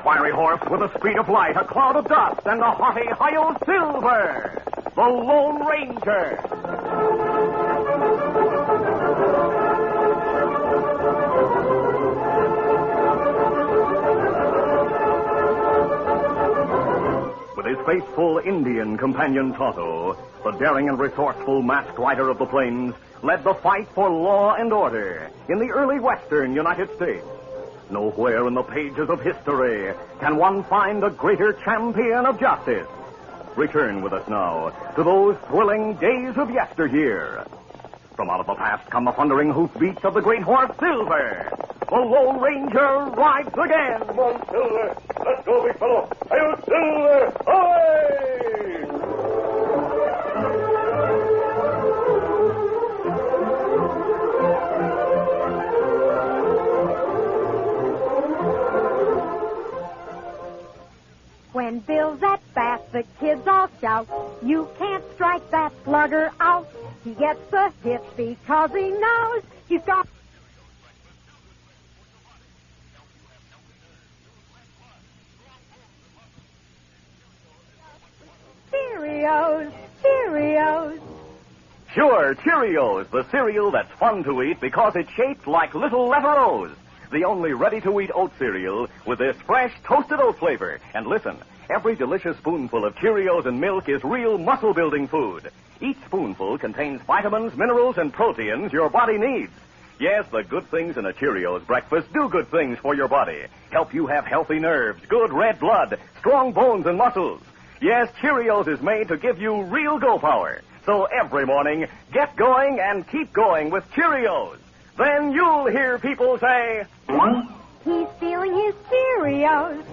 fiery horse with the speed of light, a cloud of dust, and the haughty Hi-Yo Silver, the Lone Ranger. With his faithful Indian companion Tonto, the daring and resourceful masked rider of the plains led the fight for law and order in the early western United States. Nowhere in the pages of history can one find a greater champion of justice. Return with us now to those thrilling days of yesteryear. From out of the past come the thundering hoofbeats of the great horse Silver. The Lone Ranger rides again. Come on, Silver. Let's go, big fellow. Hi-Yo Silver! Away! When Bill's at bat, the kids all shout, "You can't strike that slugger out." He gets a hit because he knows he's got... Cheerios, Cheerios. Sure, Cheerios, the cereal that's fun to eat because it's shaped like little letter O's. The only ready-to-eat oat cereal with this fresh toasted oat flavor. And listen, every delicious spoonful of Cheerios and milk is real muscle-building food. Each spoonful contains vitamins, minerals, and proteins your body needs. Yes, the good things in a Cheerios breakfast do good things for your body. Help you have healthy nerves, good red blood, strong bones and muscles. Yes, Cheerios is made to give you real go power. So every morning, get going and keep going with Cheerios. Then you'll hear people say, He's stealing his Cheerios.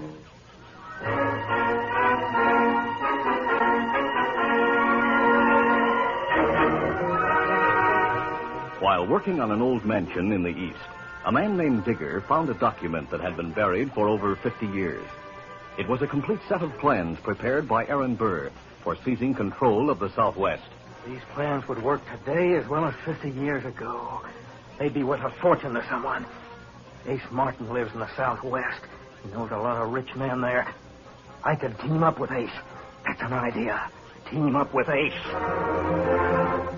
While working on an old mansion in the East, a man named Digger found a document that had been buried for over 50 years. It was a complete set of plans prepared by Aaron Burr for seizing control of the Southwest. These plans would work today as well as 50 years ago. They'd be worth a fortune to someone. Ace Martin lives in the Southwest. He knows a lot of rich men there. I could team up with Ace. That's an idea. Team up with Ace.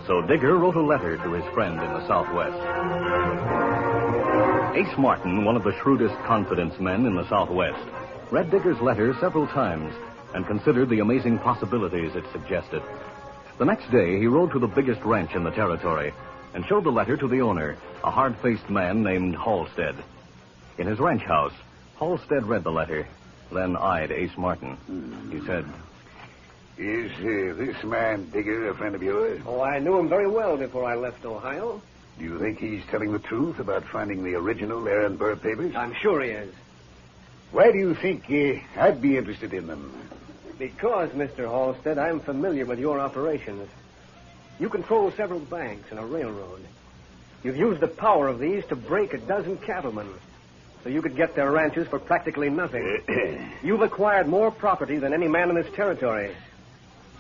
So Digger wrote a letter to his friend in the Southwest. Ace Martin, one of the shrewdest confidence men in the Southwest, read Digger's letter several times and considered the amazing possibilities it suggested. The next day, he rode to the biggest ranch in the territory and showed the letter to the owner, a hard-faced man named Halstead. In his ranch house, Halstead read the letter, then eyed Ace Martin. He said, Is this man Digger a friend of yours? Oh, I knew him very well before I left Ohio. Do you think he's telling the truth about finding the original Aaron Burr papers? I'm sure he is. Why do you think I'd be interested in them? Because, Mr. Halstead, I'm familiar with your operations. You control several banks and a railroad. You've used the power of these to break a dozen cattlemen, so you could get their ranches for practically nothing. You've acquired more property than any man in this territory.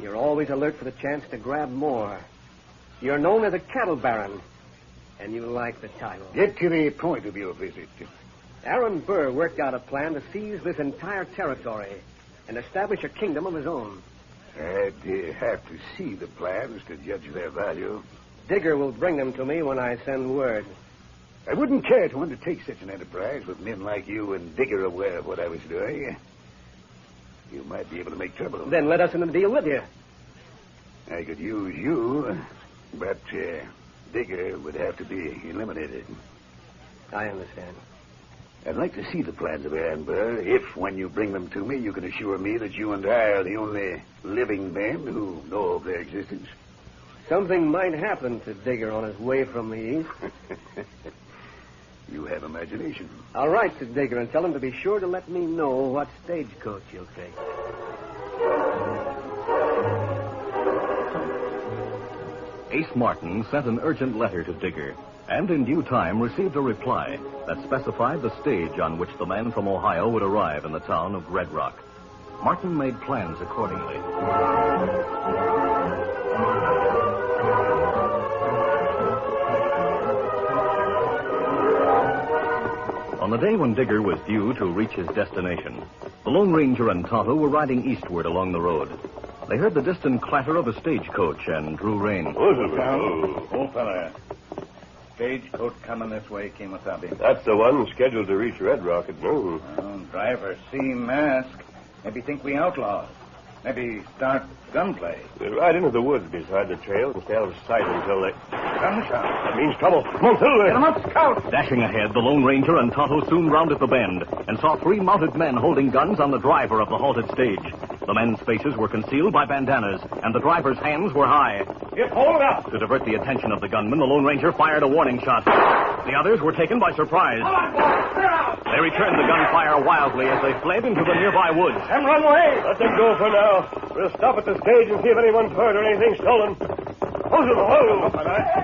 You're always alert for the chance to grab more. You're known as a cattle baron, and you like the title. Get to the point of your visit. Aaron Burr worked out a plan to seize this entire territory and establish a kingdom of his own. I'd have to see the plans to judge their value. Digger will bring them to me when I send word. I wouldn't care to undertake such an enterprise with men like you and Digger aware of what I was doing. You might be able to make trouble. Then let us in the deal with you. I could use you, but Digger would have to be eliminated. I understand. I'd like to see the plans of Aaron Burr, if, when you bring them to me, you can assure me that you and I are the only living men who know of their existence. Something might happen to Digger on his way from the east. You have imagination. I'll write to Digger and tell him to be sure to let me know what stagecoach you'll take. Ace Martin sent an urgent letter to Digger, and in due time received a reply that specified the stage on which the man from Ohio would arrive in the town of Red Rock. Martin made plans accordingly. On the day when Digger was due to reach his destination, the Lone Ranger and Tonto were riding eastward along the road. They heard the distant clatter of a stagecoach and drew rein. Oh, fella. Stagecoach coming this way, Kimasabi. That's the one scheduled to reach Red Rock at noon. Well, driver, see mask. Maybe think we outlaws. Maybe start gunplay. We'll ride into the woods beside the trail and stay out of sight until they... Gunshot. That means trouble. Come on, Silver. Get 'em up, Scout. Dashing ahead, the Lone Ranger and Tonto soon rounded the bend and saw 3 mounted men holding guns on the driver of the halted stage. The men's faces were concealed by bandanas, and the driver's hands were high. Get hold up. To divert the attention of the gunman, the Lone Ranger fired a warning shot. The others were taken by surprise. Hold on, boys. Clear out. They returned the gunfire wildly as they fled into the nearby woods. Them run away. Let them go for now. We'll stop at the stage and see if anyone's hurt or anything stolen. Whoa!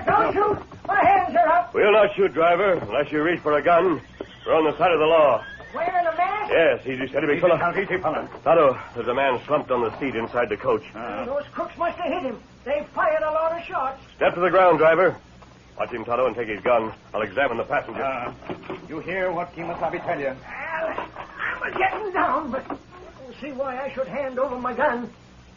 Don't shoot. My hands are up. We'll not shoot, driver, unless you reach for a gun. We're on the side of the law. Wearing a mask? Yes, easy, steady, big fella. Easy, fella. Tonto, there's a man slumped on the seat inside the coach. Those crooks must have hit him. They fired a lot of shots. Step to the ground, driver. Watch him, Tonto, and take his gun. I'll examine the passenger. You hear what Kimasabi tell you? Well, I'm getting down, but I don't see why I should hand over my gun.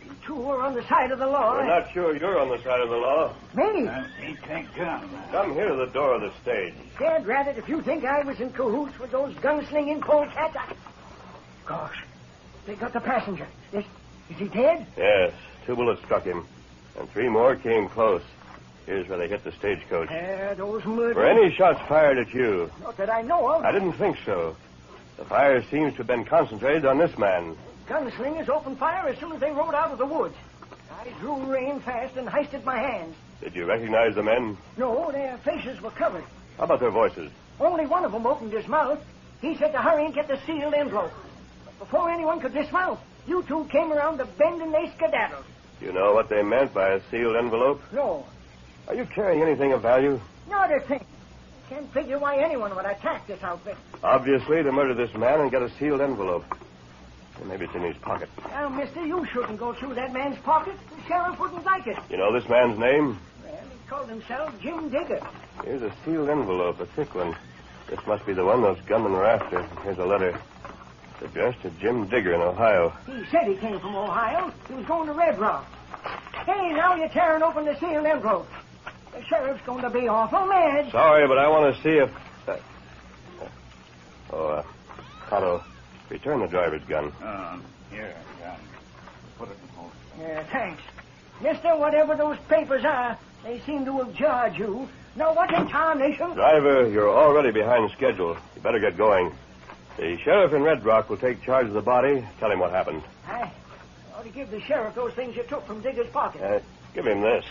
You two are on the side of the law. We're not sure you're on the side of the law. Me? He take gun. Come here to the door of the stage. Dad, Rabbit, if you think I was in cahoots with those gunslinging polecats, Gosh, they got the passenger. Is he dead? Yes, 2 bullets struck him, and 3 more came close. Here's where they hit the stagecoach. Those murderers. Were any shots fired at you? Not that I know of. I didn't think so. The fire seems to have been concentrated on this man. Gunslingers opened fire as soon as they rode out of the woods. I drew rein fast and hoisted my hands. Did you recognize the men? No, their faces were covered. How about their voices? Only one of them opened his mouth. He said to hurry and get the sealed envelope. But before anyone could dismount, you two came around the bend and they skedaddled. You know what they meant by a sealed envelope? No, Are you carrying anything of value? not a thing. Can't figure why anyone would attack this outfit. Obviously, to murder this man and get a sealed envelope. Or maybe it's in his pocket. Now, mister, you shouldn't go through that man's pocket. The sheriff wouldn't like it. You know this man's name? Well, he called himself Jim Digger. Here's a sealed envelope, a thick one. This must be the one those gunmen were after. Here's a letter. It's addressed to Jim Digger in Ohio. He said he came from Ohio. He was going to Red Rock. Hey, now you're tearing open the sealed envelope. The sheriff's going to be awful mad. Sorry, but I want to see if... Tonto, return the driver's gun. Here, gun. Put it in holster. Yeah, thanks. Mister, whatever those papers are, they seem to have jarred you. Now, what in tarnation? Driver, you're already behind schedule. You better get going. The sheriff in Red Rock will take charge of the body. Tell him what happened. I ought to give the sheriff those things you took from Digger's pocket. Give him this.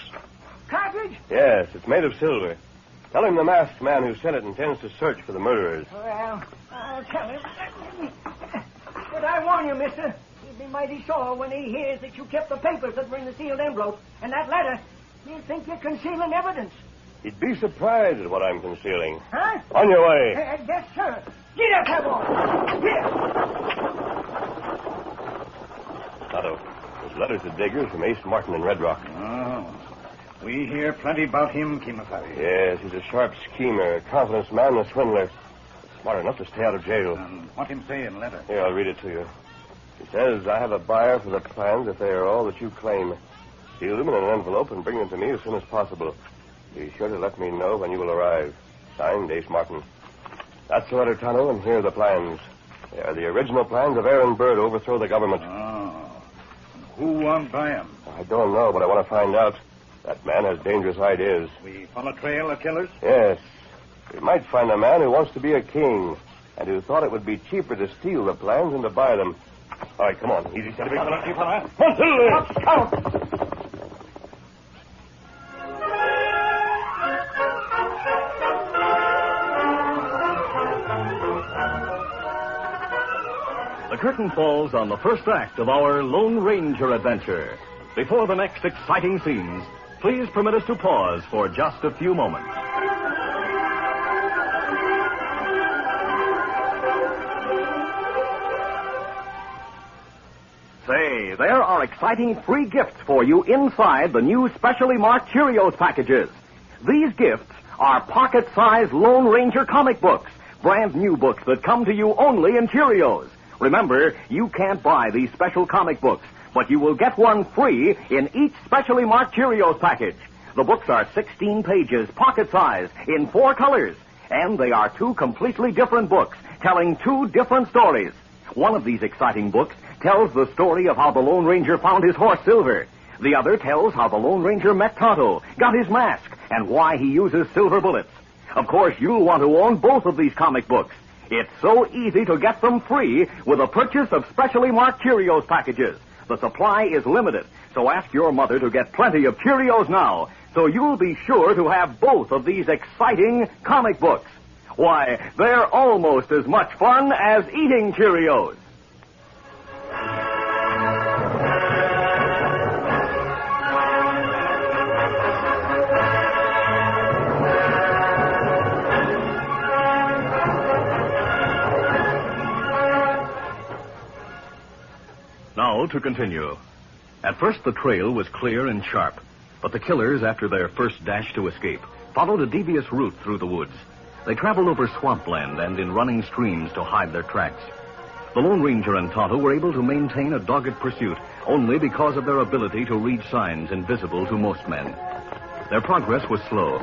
Cartridge? Yes, it's made of silver. Tell him the masked man who sent it intends to search for the murderers. Well, I'll tell him. But I warn you, mister, he'll be mighty sore when he hears that you kept the papers that were in the sealed envelope. And that letter, he'll think you're concealing evidence. He'd be surprised at what I'm concealing. Huh? On your way. Yes, sir. Get up, Pebble. Get Tonto, there's letters to Digger from Ace Martin in Red Rock. Oh. We hear plenty about him, Kimasabi. Yes, he's a sharp schemer, a confidence man, and a swindler. Smart enough to stay out of jail. What him say in letter? Here, I'll read it to you. He says, I have a buyer for the plans if they are all that you claim. Seal them in an envelope and bring them to me as soon as possible. Be sure to let me know when you will arrive. Signed, Ace Martin. That's the letter, Tonto, and here are the plans. They are the original plans of Aaron Burr to overthrow the government. Oh. Who won't buy them? I don't know, but I want to find out. That man has dangerous ideas. We follow trail of killers? Yes. We might find a man who wants to be a king and who thought it would be cheaper to steal the plans than to buy them. All right, come on. Easy, steady, big fella. Keep on. The curtain falls on the first act of our Lone Ranger adventure. Before the next exciting scenes, please permit us to pause for just a few moments. Say, there are exciting free gifts for you inside the new specially marked Cheerios packages. These gifts are pocket-sized Lone Ranger comic books brand new books that come to you only in Cheerios. Remember, you can't buy these special comic books, but you will get one free in each specially marked Cheerios package. The books are 16 pages, pocket size, in 4 colors. And they are 2 completely different books, telling 2 different stories. One of these exciting books tells the story of how the Lone Ranger found his horse Silver. The other tells how the Lone Ranger met Tonto, got his mask, and why he uses silver bullets. Of course, you'll want to own both of these comic books. It's so easy to get them free with a purchase of specially marked Cheerios packages. The supply is limited, so ask your mother to get plenty of Cheerios now, so you'll be sure to have both of these exciting comic books. Why, they're almost as much fun as eating Cheerios. Now to continue. At first the trail was clear and sharp, but the killers, after their first dash to escape, followed a devious route through the woods. They traveled over swampland and in running streams to hide their tracks. The Lone Ranger and Tonto were able to maintain a dogged pursuit only because of their ability to read signs invisible to most men. Their progress was slow,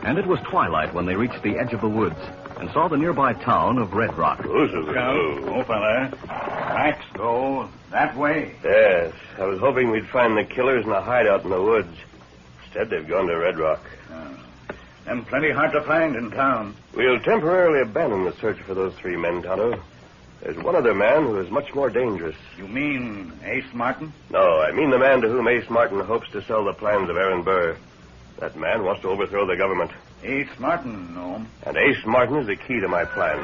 and it was twilight when they reached the edge of the woods and saw the nearby town of Red Rock. Oh, fella. Tracks go that way. Yes, I was hoping we'd find the killers in a hideout in the woods. Instead, they've gone to Red Rock. Them plenty hard to find in town. We'll temporarily abandon the search for those 3 men, Tonto. There's one other man who is much more dangerous. You mean Ace Martin? No, I mean the man to whom Ace Martin hopes to sell the plans of Aaron Burr. That man wants to overthrow the government. Ace Martin, no. And Ace Martin is the key to my plan.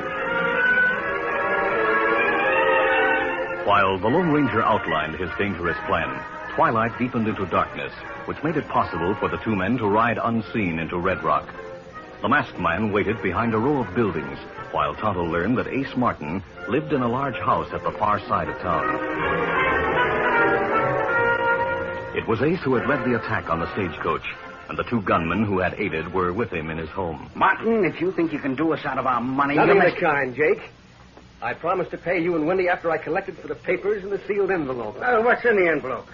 While the Lone Ranger outlined his dangerous plan, twilight deepened into darkness, which made it possible for the 2 men to ride unseen into Red Rock. The masked man waited behind a row of buildings, while Tonto learned that Ace Martin lived in a large house at the far side of town. It was Ace who had led the attack on the stagecoach, and the 2 gunmen who had aided were with him in his home. Martin, if you think you can do us out of our money... Nothing of the kind, Jake. I promised to pay you and Wendy after I collected for the papers in the sealed envelope. Well, what's in the envelope?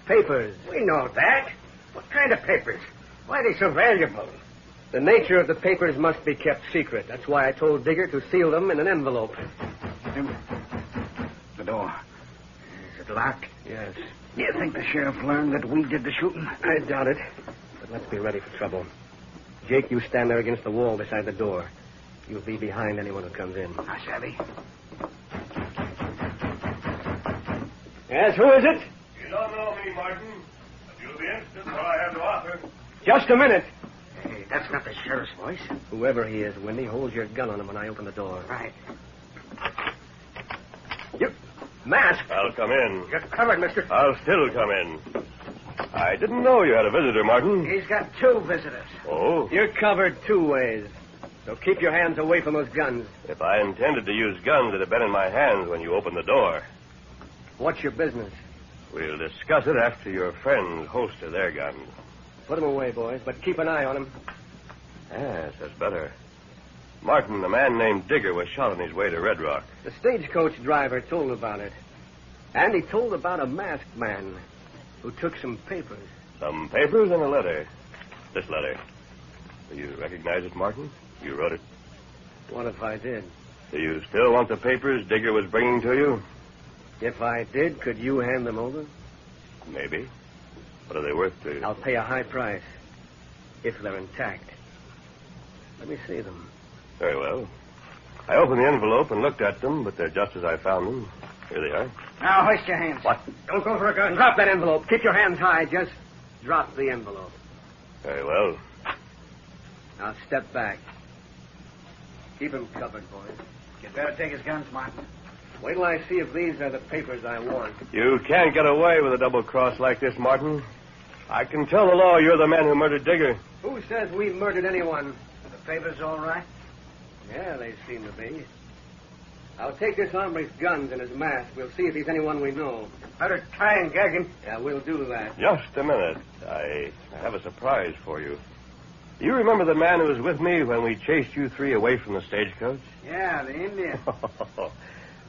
Papers. We know that. What kind of papers? Why are they so valuable? The nature of the papers must be kept secret. That's why I told Digger to seal them in an envelope. The door. Is it locked? Yes. Do you think the sheriff learned that we did the shooting? I doubt it. But let's be ready for trouble. Jake, you stand there against the wall beside the door. You'll be behind anyone who comes in. I savvy. Yes, who is it? You don't know me, Martin, but you'll be interested in what I have to offer. Just a minute. Hey, that's not the sheriff's voice. Whoever he is, Wendy, hold your gun on him when I open the door. Right. You... Mask. I'll come in. You're covered, mister. I'll still come in. I didn't know you had a visitor, Martin. He's got 2 visitors. Oh? You're covered 2 ways. So keep your hands away from those guns. If I intended to use guns, it'd have been in my hands when you opened the door. What's your business? We'll discuss it after your friends holster their guns. Put them away, boys, but keep an eye on them. Yes, that's better. Martin, a man named Digger, was shot on his way to Red Rock. The stagecoach driver told about it. And he told about a masked man who took some papers. Some papers and a letter. This letter. Do you recognize it, Martin? You wrote it. What if I did? Do you still want the papers Digger was bringing to you? If I did, could you hand them over? Maybe. What are they worth to you? I'll pay a high price. If they're intact. Let me see them. Very well. I opened the envelope and looked at them, but they're just as I found them. Here they are. Now, hoist your hands. What? Don't go for a gun. Drop that envelope. Keep your hands high. Just drop the envelope. Very well. Now step back. Keep him covered, boys. You'd better take his guns, Martin. Wait till I see if these are the papers I want. You can't get away with a double cross like this, Martin. I can tell the law you're the man who murdered Digger. Who says we murdered anyone? Are the papers all right? Yeah, they seem to be. I'll take this hombre's guns and his mask. We'll see if he's anyone we know. Better try and gag him. Yeah, we'll do that. Just a minute. I have a surprise for you. Do you remember the man who was with me when we chased you three away from the stagecoach? Yeah, the Indian.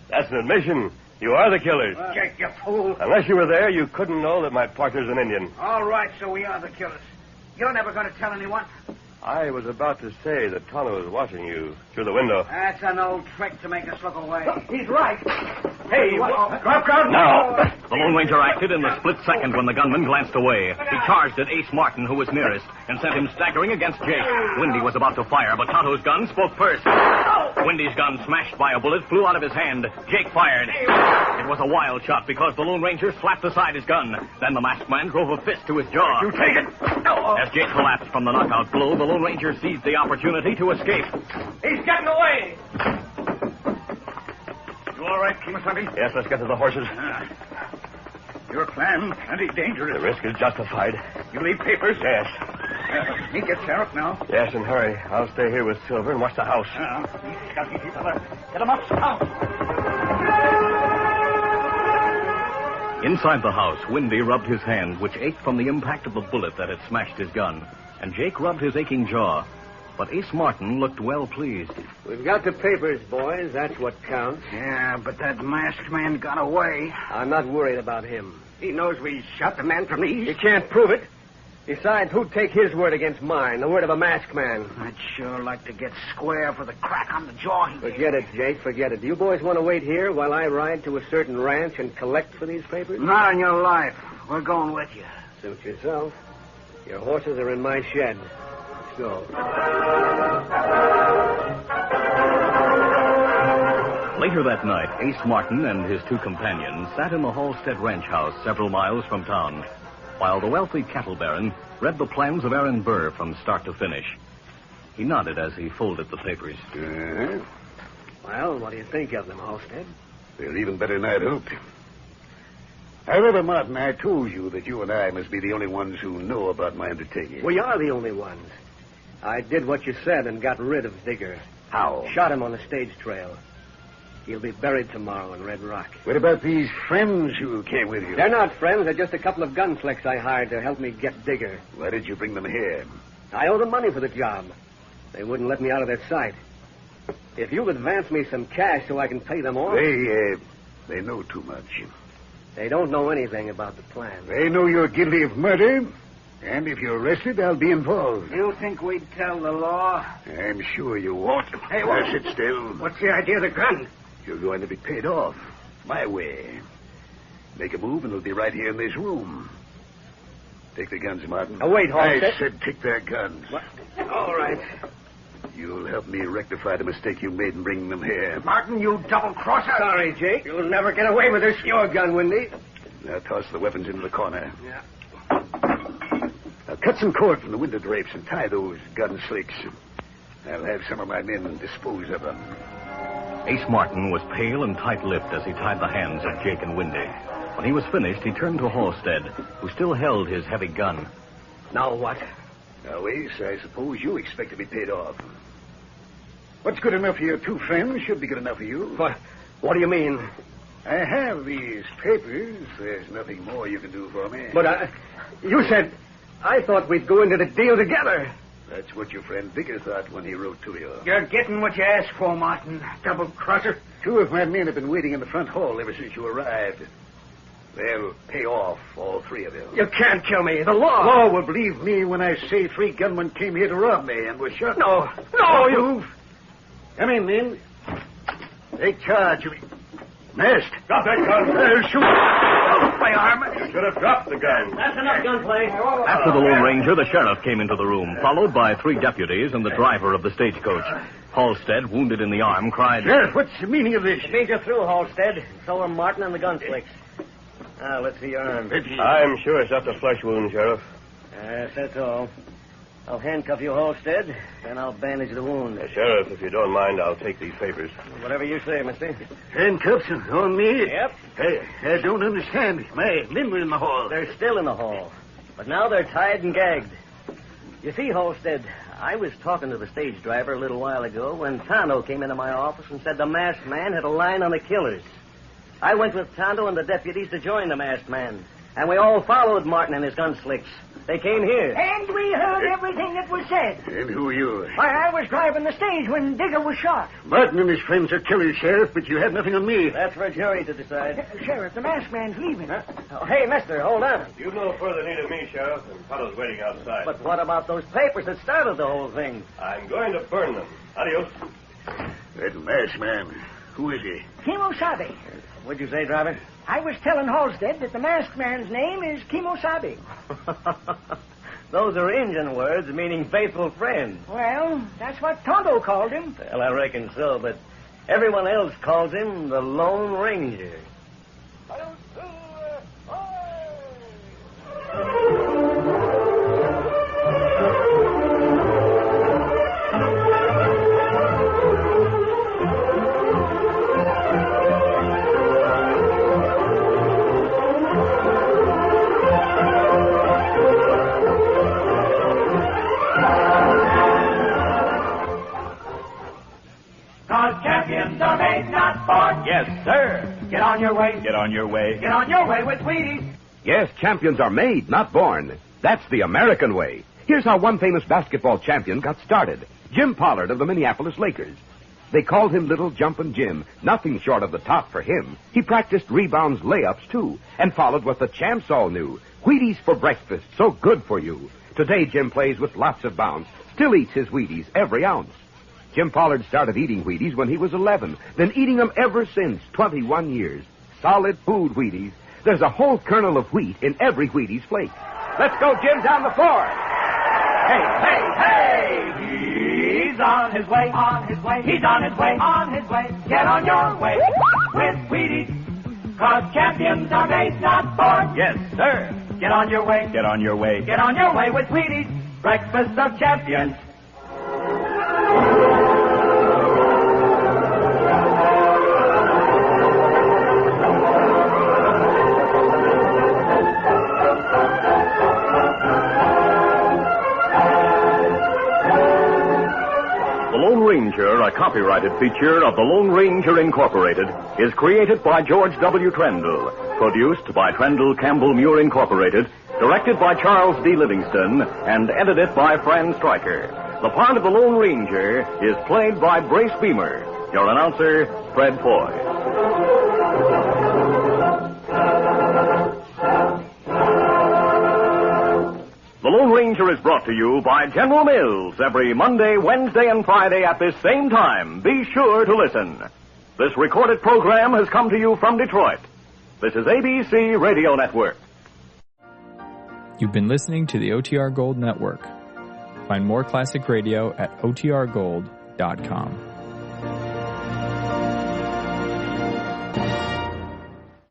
That's an admission. You are the killers. Jake, you fool. Unless you were there, you couldn't know that my partner's an Indian. All right, so we are the killers. You're never going to tell anyone? I was about to say that Tonto was watching you through the window. That's an old trick to make us look away. He's right. Hey, Drop guard Now, the Lone Ranger acted in the split second when the gunman glanced away. He charged at Ace Martin, who was nearest, and sent him staggering against Jake. Windy was about to fire, but Tonto's gun spoke first. Windy's gun, smashed by a bullet, flew out of his hand. Jake fired. It was a wild shot because the Lone Ranger slapped aside his gun. Then the masked man drove a fist to his jaw. You take it. As Jake collapsed from the knockout blow, the Lone Ranger seized the opportunity to escape. He's getting away. You all right, Kimasabi? Yes, let's get to the horses. Your plan plenty dangerous. The risk is justified. You leave papers? Yes. Me get Sheriff now. Yes, and hurry. I'll stay here with Silver and watch the house. Get him up. Inside the house, Windy rubbed his hand, which ached from the impact of the bullet that had smashed his gun. And Jake rubbed his aching jaw. But Ace Martin looked well pleased. We've got the papers, boys. That's what counts. Yeah, but that masked man got away. I'm not worried about him. He knows we shot the man from the east. You can't prove it. Besides, who'd take his word against mine, the word of a masked man? I'd sure like to get square for the crack on the jaw he Forget it, Jake, forget it. Do you boys want to wait here while I ride to a certain ranch and collect for these papers? Not on your life. We're going with you. Suit yourself. Your horses are in my shed. Let's go. Later that night, Ace Martin and his two companions sat in the Halstead ranch house several miles from town, while the wealthy cattle baron read the plans of Aaron Burr from start to finish. He nodded as he folded the papers. Well, what do you think of them, Halstead? They're even better than I'd hoped. However, Martin, I told you that you and I must be the only ones who know about my undertaking. We are the only ones. I did what you said and got rid of Digger. How? Shot him on the stage trail. He'll be buried tomorrow in Red Rock. What about these friends who came with you? They're not friends. They're just a couple of gunslicks I hired to help me get Digger. Why did you bring them here? I owe them money for the job. They wouldn't let me out of their sight. If you'll advance me some cash so I can pay them off... They know too much. They don't know anything about the plan. They know you're guilty of murder, and if you're arrested, I'll be involved. You think we'd tell the law? I'm sure you won't. Hey, what? Sit still. What's the idea of the gun? You're going to be paid off. My way. Make a move, and it'll be right here in this room. Take the guns, Martin. Oh, wait, Halstead. I said take their guns. What? All right. You'll help me rectify the mistake you made in bringing them here. Martin, you double-crosser. Sorry, Jake. You'll never get away with this. Your gun, Windy. Now toss the weapons into the corner. Yeah. Now cut some cord from the window drapes and tie those gun slicks. I'll have some of my men dispose of them. Ace Martin was pale and tight-lipped as he tied the hands of Jake and Windy. When he was finished, he turned to Halstead, who still held his heavy gun. Now what? Now, Ace, I suppose you expect to be paid off. What's good enough for your two friends should be good enough for you. What do you mean? I have these papers. There's nothing more you can do for me. But you said... I thought we'd go into the deal together. That's what your friend Digger thought when he wrote to you. You're getting what you asked for, Martin. Double-crosser. Two of my men have been waiting in the front hall ever since you arrived. They'll pay off, all three of you. You can't kill me. The law... Law will believe me when I say 3 gunmen came here to rob me and were shot. No, you... Move. Come in, men. Take charge of me. Masked. Drop that gun. I'll shoot. My arm. You should have dropped the gun. That's enough gunplay. After the Lone Ranger, the sheriff came into the room, followed by 3 deputies and the driver of the stagecoach. Halstead, wounded in the arm, cried... Sheriff, what's the meaning of this? It means you're through, Halstead. So are Martin and the gunslicks. Now, let's see your arm. I'm sure it's just a flesh wound, Sheriff. Yes, that's all. I'll handcuff you, Halstead, and I'll bandage the wound. Sheriff, if you don't mind, I'll take these papers. Whatever you say, mister. Handcuffs on me? Yep. I don't understand. My men were in the hall. They're still in the hall. But now they're tied and gagged. You see, Halstead, I was talking to the stage driver a little while ago when Tonto came into my office and said the masked man had a line on the killers. I went with Tonto and the deputies to join the masked man, and we all followed Martin and his gunslicks. They came here. And we heard everything that was said. And who are you? Why, I was driving the stage when Digger was shot. Martin and his friends are killers, Sheriff, but you had nothing on me. That's for a jury to decide. Sheriff, the masked man's leaving. Oh, hey, mister, hold on. You've no further need of me, Sheriff, and Puddle's waiting outside. But what about those papers that started the whole thing? I'm going to burn them. Adios. That masked man, who is he? Kimosabe. What'd you say, driver? I was telling Halstead that the masked man's name is Kimosabe. Those are Indian words meaning faithful friend. Well, that's what Tonto called him. Well, I reckon so, but everyone else calls him the Lone Ranger. Champions are made, not born. Yes, sir. Get on your way. Get on your way. Get on your way with Wheaties. Yes, champions are made, not born. That's the American way. Here's how one famous basketball champion got started. Jim Pollard of the Minneapolis Lakers. They called him Little Jumpin' Jim. Nothing short of the top for him. He practiced rebounds, layups, too, and followed what the champs all knew. Wheaties for breakfast, so good for you. Today, Jim plays with lots of bounce. Still eats his Wheaties every ounce. Jim Pollard started eating Wheaties when he was 11, then eating them ever since, 21 years. Solid food Wheaties. There's a whole kernel of wheat in every Wheaties flake. Let's go, Jim, down the floor. Hey, hey, hey! He's on his way, on his way. He's on his way, on his way. Get on your way with Wheaties. 'Cause champions are made, not born. Yes, sir. Get on your way. Get on your way. Get on your way with Wheaties. Breakfast of champions. The Lone Ranger, a copyrighted feature of the Lone Ranger Incorporated, is created by George W. Trendle, produced by Trendle Campbell Muir Incorporated, directed by Charles D. Livingston, and edited by Fran Stryker. The part of the Lone Ranger is played by Brace Beamer. Your announcer, Fred Foy. The Lone Ranger is brought to you by General Mills every Monday, Wednesday, and Friday at this same time. Be sure to listen. This recorded program has come to you from Detroit. This is ABC Radio Network. You've been listening to the OTR Gold Network. Find more classic radio at otrgold.com.